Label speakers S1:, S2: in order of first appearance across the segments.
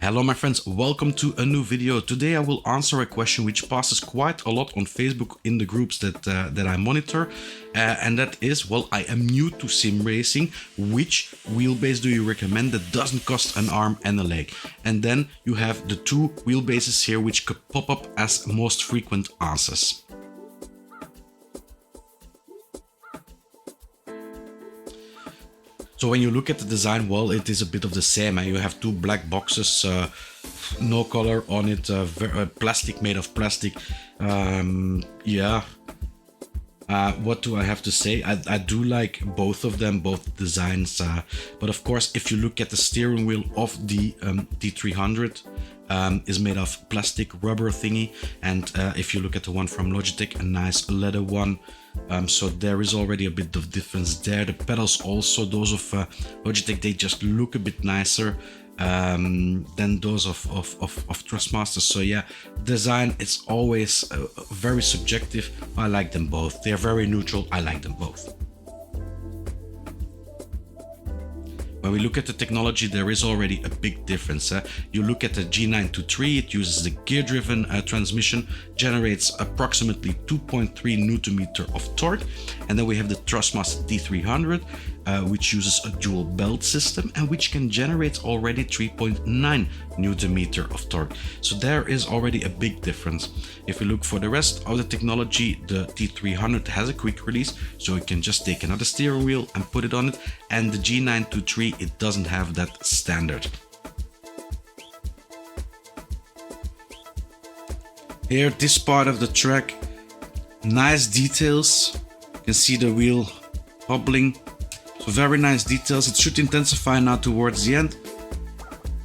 S1: Hello my friends, welcome to a new video. Today I will answer a question which passes quite a lot on Facebook in the groups that I monitor. And that is, well, I am new to sim racing. Which wheelbase do you recommend that doesn't cost an arm and a leg? And then you have the two wheelbases here which could pop up as most frequent answers. So when you look at the design, well, it is a bit of the same. You have two black boxes, no color on it, plastic, made of plastic. What do I have to say? I do like both of them, both designs. But of course, if you look at the steering wheel of the T300, is made of plastic rubber thingy, and if you look at the one from Logitech, a nice leather one. So there is already a bit of difference there. The pedals also, those of Logitech, they just look a bit nicer than those of Thrustmaster. So yeah, design, it's always very subjective. I like them both. They're very neutral. I like them both. When we look at the technology, there is already a big difference. You look at the G923, it uses the gear-driven transmission, generates approximately 2.3 Nm of torque. And then we have the Thrustmaster T300, which uses a dual belt system and which can generate already 3.9 Nm of torque. So there is already a big difference. If we look for the rest of the technology, the T300 has a quick release, so you can just take another steering wheel and put it on it. And the G923, it doesn't have that standard. Here, this part of the track, nice details. You can see the wheel wobbling. So very nice details. It should intensify now towards the end.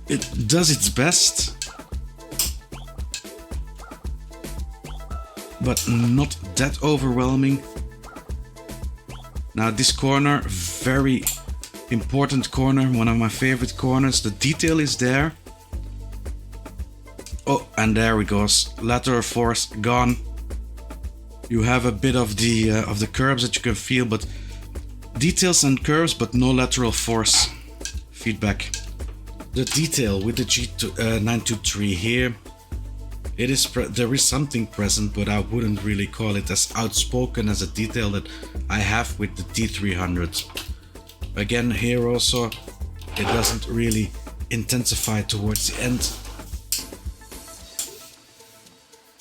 S1: It does its best, but not that overwhelming. Now this corner, very important corner, one of my favorite corners. The detail is there. Oh, and there it goes. Lateral force gone. You have a bit of the curves that you can feel, but details and curves, but no lateral force feedback. The detail with the G923 here, there is something present, but I wouldn't really call it as outspoken as a detail that I have with the T300. Again, here also, it doesn't really intensify towards the end.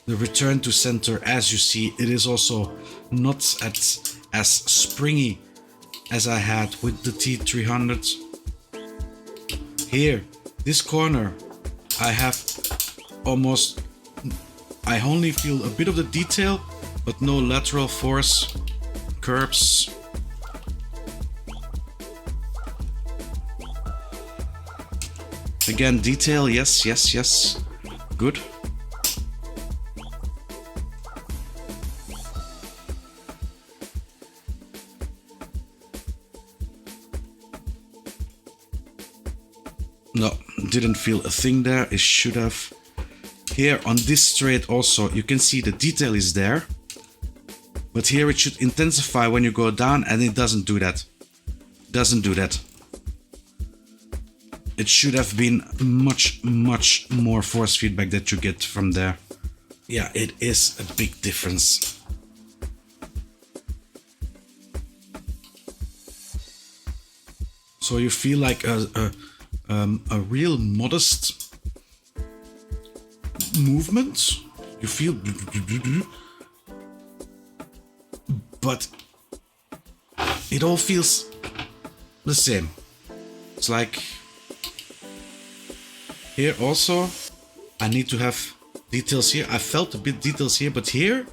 S1: The return to center, as you see, it is also not as springy as I had with the T300. Here, this corner, I only feel a bit of the detail, but no lateral force, curves. Again, detail, yes, good. No, didn't feel a thing there. It should have. Here on this straight also, you can see the detail is there. But here it should intensify when you go down, and it doesn't do that. Doesn't do that. It should have been much more force feedback that you get from there. Yeah, it is a big difference. So you feel like a real modest movement. You feel, but it all feels the same. It's like here also, I need to have details here. I felt a bit details here, but here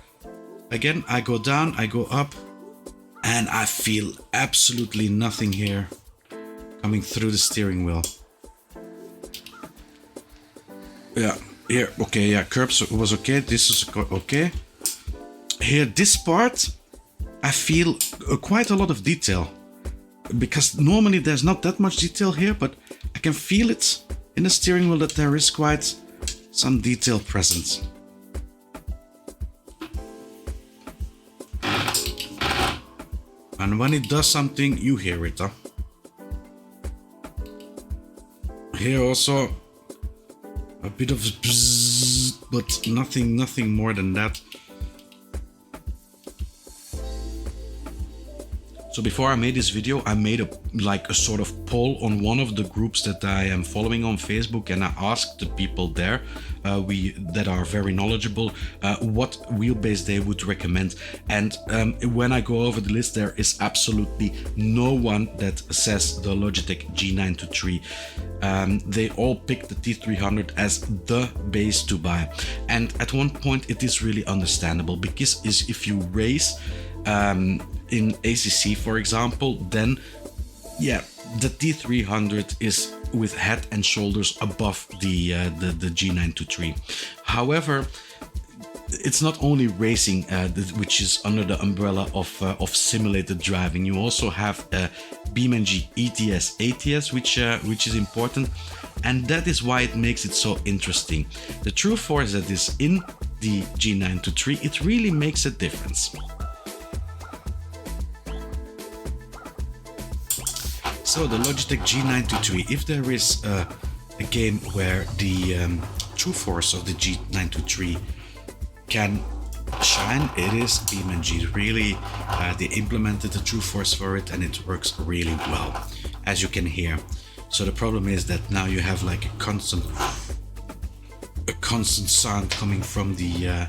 S1: again, I go down, I go up, and I feel absolutely nothing here coming through the steering wheel. Yeah, here, okay, yeah, curbs was okay, this is okay. Here, this part, I feel quite a lot of detail. Because normally there's not that much detail here, but I can feel it in the steering wheel that there is quite some detail present. And when it does something, you hear it, huh? Here also a bit of bzzz, but nothing more than that. So before I made this video, I made a sort of poll on one of the groups that I am following on Facebook, and I asked the people there that are very knowledgeable what wheelbase they would recommend. And when I go over the list, there is absolutely no one that says the Logitech G923. They all picked the T300 as the base to buy, and at one point it is really understandable, because if you race in ACC, for example, then yeah, the T300 is with head and shoulders above the G923. However, it's not only racing which is under the umbrella of simulated driving. You also have BeamNG ETS, ATS, which is important, and that is why it makes it so interesting. The true force that is in the G923, it really makes a difference. So the Logitech G923, if there is a game where the true force of the G923 can shine, it is BeamNG. Really, they implemented the true force for it, and it works really well, as you can hear. So the problem is that now you have like a constant sound coming from the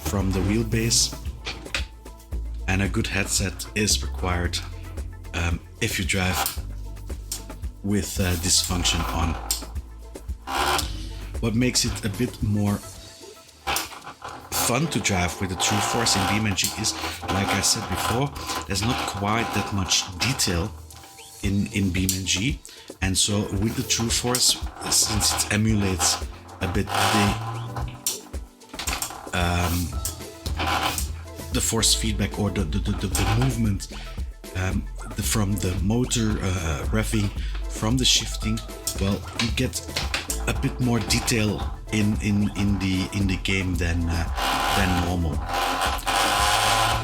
S1: wheelbase, and a good headset is required if you drive with this function on. What makes it a bit more fun to drive with the true force in BeamNG is, like I said before, there's not quite that much detail in BeamNG, and so with the true force, since it emulates a bit the force feedback, or the movement from the motor revving, from the shifting, well, you get a bit more detail in the game than normal,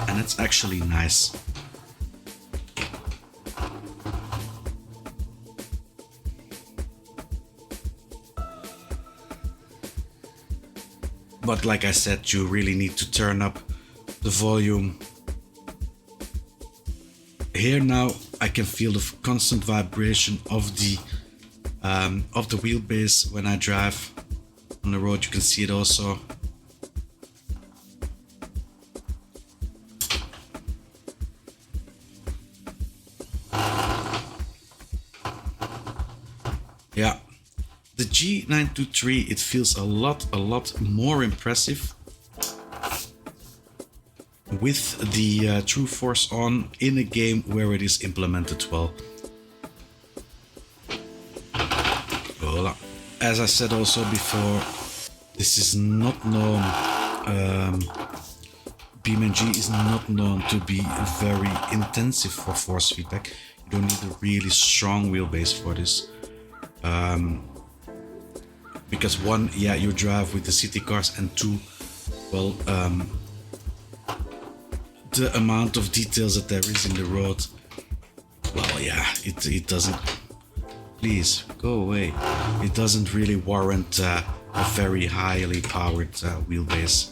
S1: and it's actually nice. But like I said, you really need to turn up the volume. Here now I can feel the constant vibration of the wheelbase when I drive on the road. You can see it also. Yeah, the G923, it feels a lot more impressive with the true force on in a game where it is implemented well. Voila. As I said also before, this is not known, BeamNG is not known to be very intensive for force feedback. You don't need a really strong wheelbase for this. Because one, yeah, you drive with the city cars, and two, well, the amount of details that there is in the road, well, yeah, it doesn't, please go away, it doesn't really warrant a very highly powered wheelbase.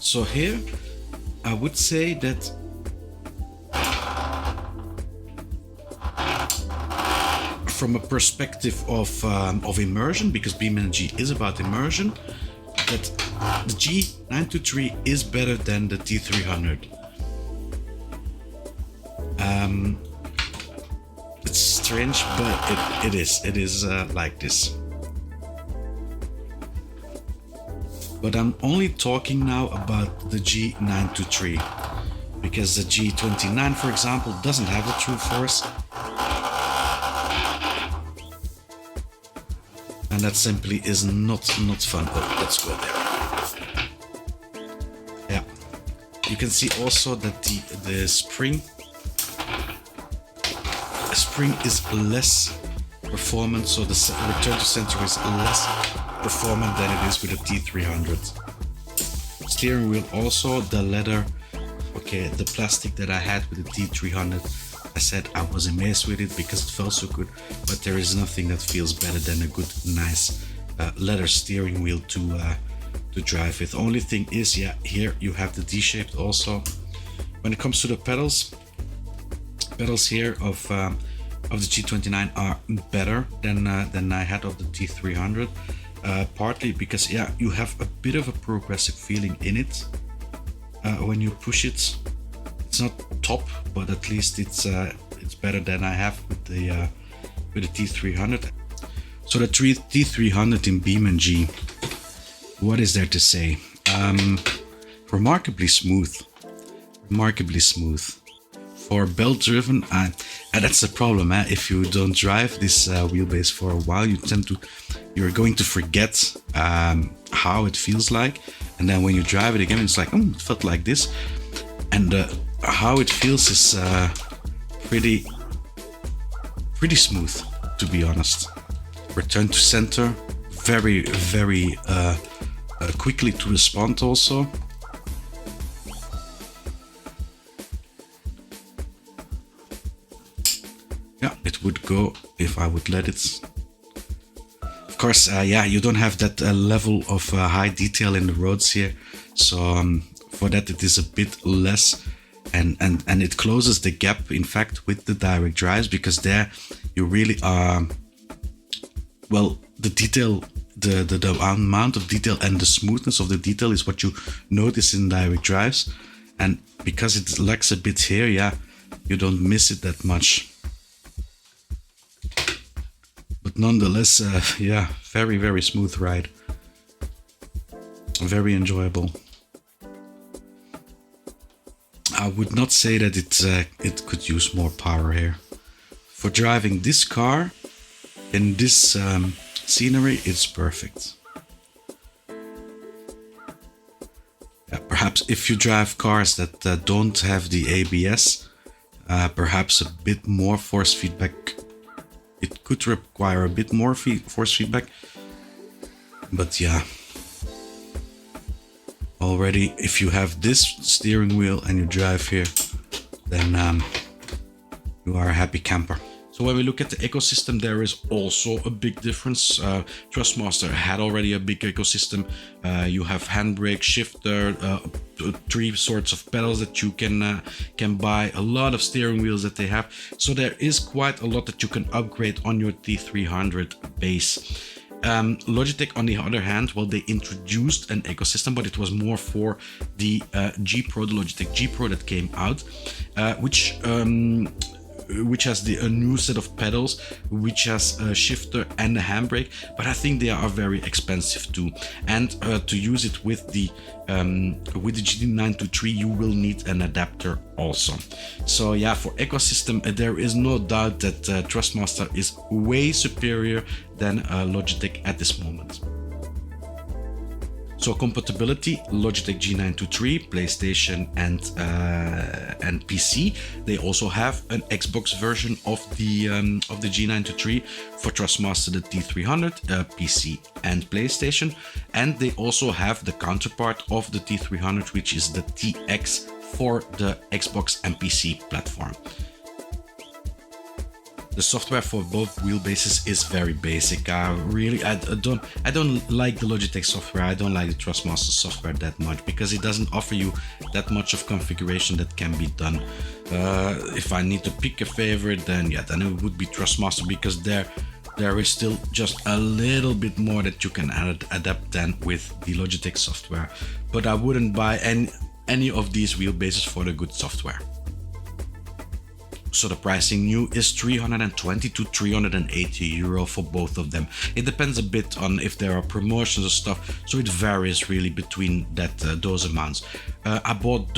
S1: So here, I would say that from a perspective of immersion, because BeamNG is about immersion, that the G923 is better than the T300. It's strange, but it is like this. But I'm only talking now about the G923, because the G29, for example, doesn't have the true force, and that simply is not fun. Oh, let's go there. Yeah, you can see also that the spring spring is less performant, so the return to center is less performant than it is with the T300. Steering wheel also, the leather, okay, the plastic that I had with the T300, I said I was amazed with it because it felt so good, but there is nothing that feels better than a good, nice leather steering wheel to drive with. Only thing is, yeah, here you have the D-shaped also. When it comes to the pedals here of the G29 are better than I had of the T300, partly because, yeah, you have a bit of a progressive feeling in it when you push it. It's not top, but at least it's better than I have with the T300. So the T300 in BeamNG, what is there to say? Remarkably smooth. For belt driven, and that's the problem. If you don't drive this wheelbase for a while, you're going to forget how it feels like, and then when you drive it again, it's like, oh, it felt like this, and how it feels is pretty smooth, to be honest. Return to center, very quickly to respond also. Yeah, it would go if I would let it. Of course, yeah, you don't have that level of high detail in the roads here, so for that it is a bit less, and it closes the gap, in fact, with the direct drives, because there you really are, well, the detail, the amount of detail and the smoothness of the detail is what you notice in direct drives, and because it lacks a bit here, yeah, you don't miss it that much. But nonetheless, yeah, very smooth ride, very enjoyable. I would not say that it could use more power here. For driving this car in this scenery, it's perfect. Perhaps if you drive cars that don't have the ABS, perhaps a bit more force feedback. It could require a bit more force feedback, but yeah. Already, if you have this steering wheel and you drive here, then you are a happy camper. So when we look at the ecosystem, there is also a big difference. Thrustmaster had already a big ecosystem. You have handbrake, shifter, 3 sorts of pedals that you can buy, a lot of steering wheels that they have. So there is quite a lot that you can upgrade on your T300 base. Logitech, on the other hand, well, they introduced an ecosystem, but it was more for the G Pro, the Logitech G Pro that came out, which has a new set of pedals, which has a shifter and a handbrake, but I think they are very expensive too. And to use it with the G923, you will need an adapter also. So yeah, for ecosystem, there is no doubt that Thrustmaster is way superior than Logitech at this moment. So compatibility, Logitech G923, PlayStation and PC. They also have an Xbox version of the G923. For Thrustmaster, the T300, PC and PlayStation, and they also have the counterpart of the T300, which is the TX for the Xbox and PC platform. The software for both wheelbases is very basic. I don't like the Logitech software. I don't like the Thrustmaster software that much because it doesn't offer you that much of configuration that can be done. If I need to pick a favorite, then it would be Thrustmaster, because there is still just a little bit more that you can adapt than with the Logitech software. But I wouldn't buy any of these wheelbases for the good software. So the pricing new is 320 to 380 euro for both of them. It depends a bit on if there are promotions or stuff, so it varies really between those amounts. I bought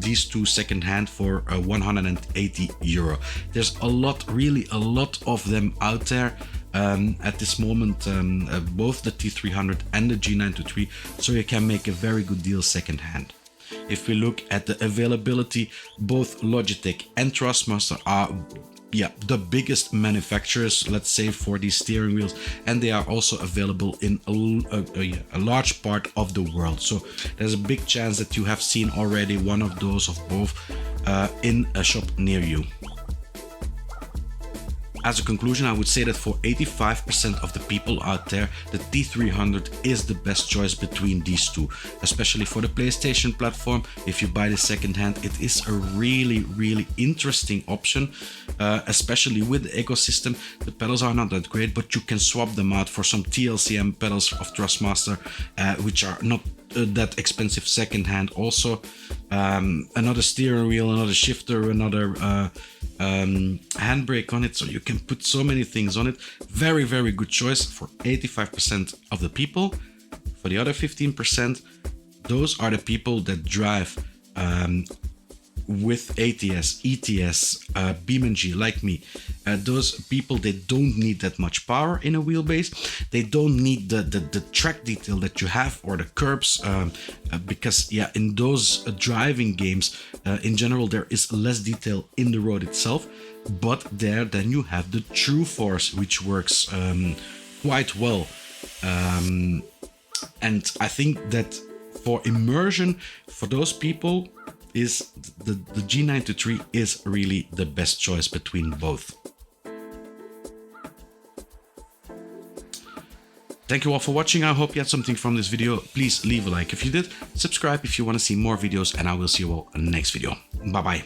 S1: these two secondhand for 180 euro. There's really a lot of them out there at this moment, both the T300 and the G923, so you can make a very good deal secondhand. If we look at the availability, both Logitech and Thrustmaster are yeah, the biggest manufacturers, let's say, for these steering wheels, and they are also available in a large part of the world. So there's a big chance that you have seen already one of those of both in a shop near you. As a conclusion, I would say that for 85% of the people out there, the T300 is the best choice between these two. Especially for the PlayStation platform, if you buy the second hand, it is a really interesting option, especially with the ecosystem. The pedals are not that great, but you can swap them out for some TLCM pedals of Thrustmaster, which are not that expensive second hand. Also, another steering wheel, another shifter, another handbrake on it, so you can put so many things on it. Very good choice for 85% of the people. For the other 15%, those are the people that drive with ATS, ETS, BeamNG, like me. Those people, they don't need that much power in a wheelbase. They don't need the track detail that you have, or the curbs, because yeah, in those driving games, in general, there is less detail in the road itself. But there, then you have the true force, which works quite well. And I think that for immersion, for those people, is the G923 is really the best choice between both. Thank you all for watching. I hope you had something from this video. Please leave a like if you did, subscribe if you want to see more videos, and I will see you all in the next video. Bye bye.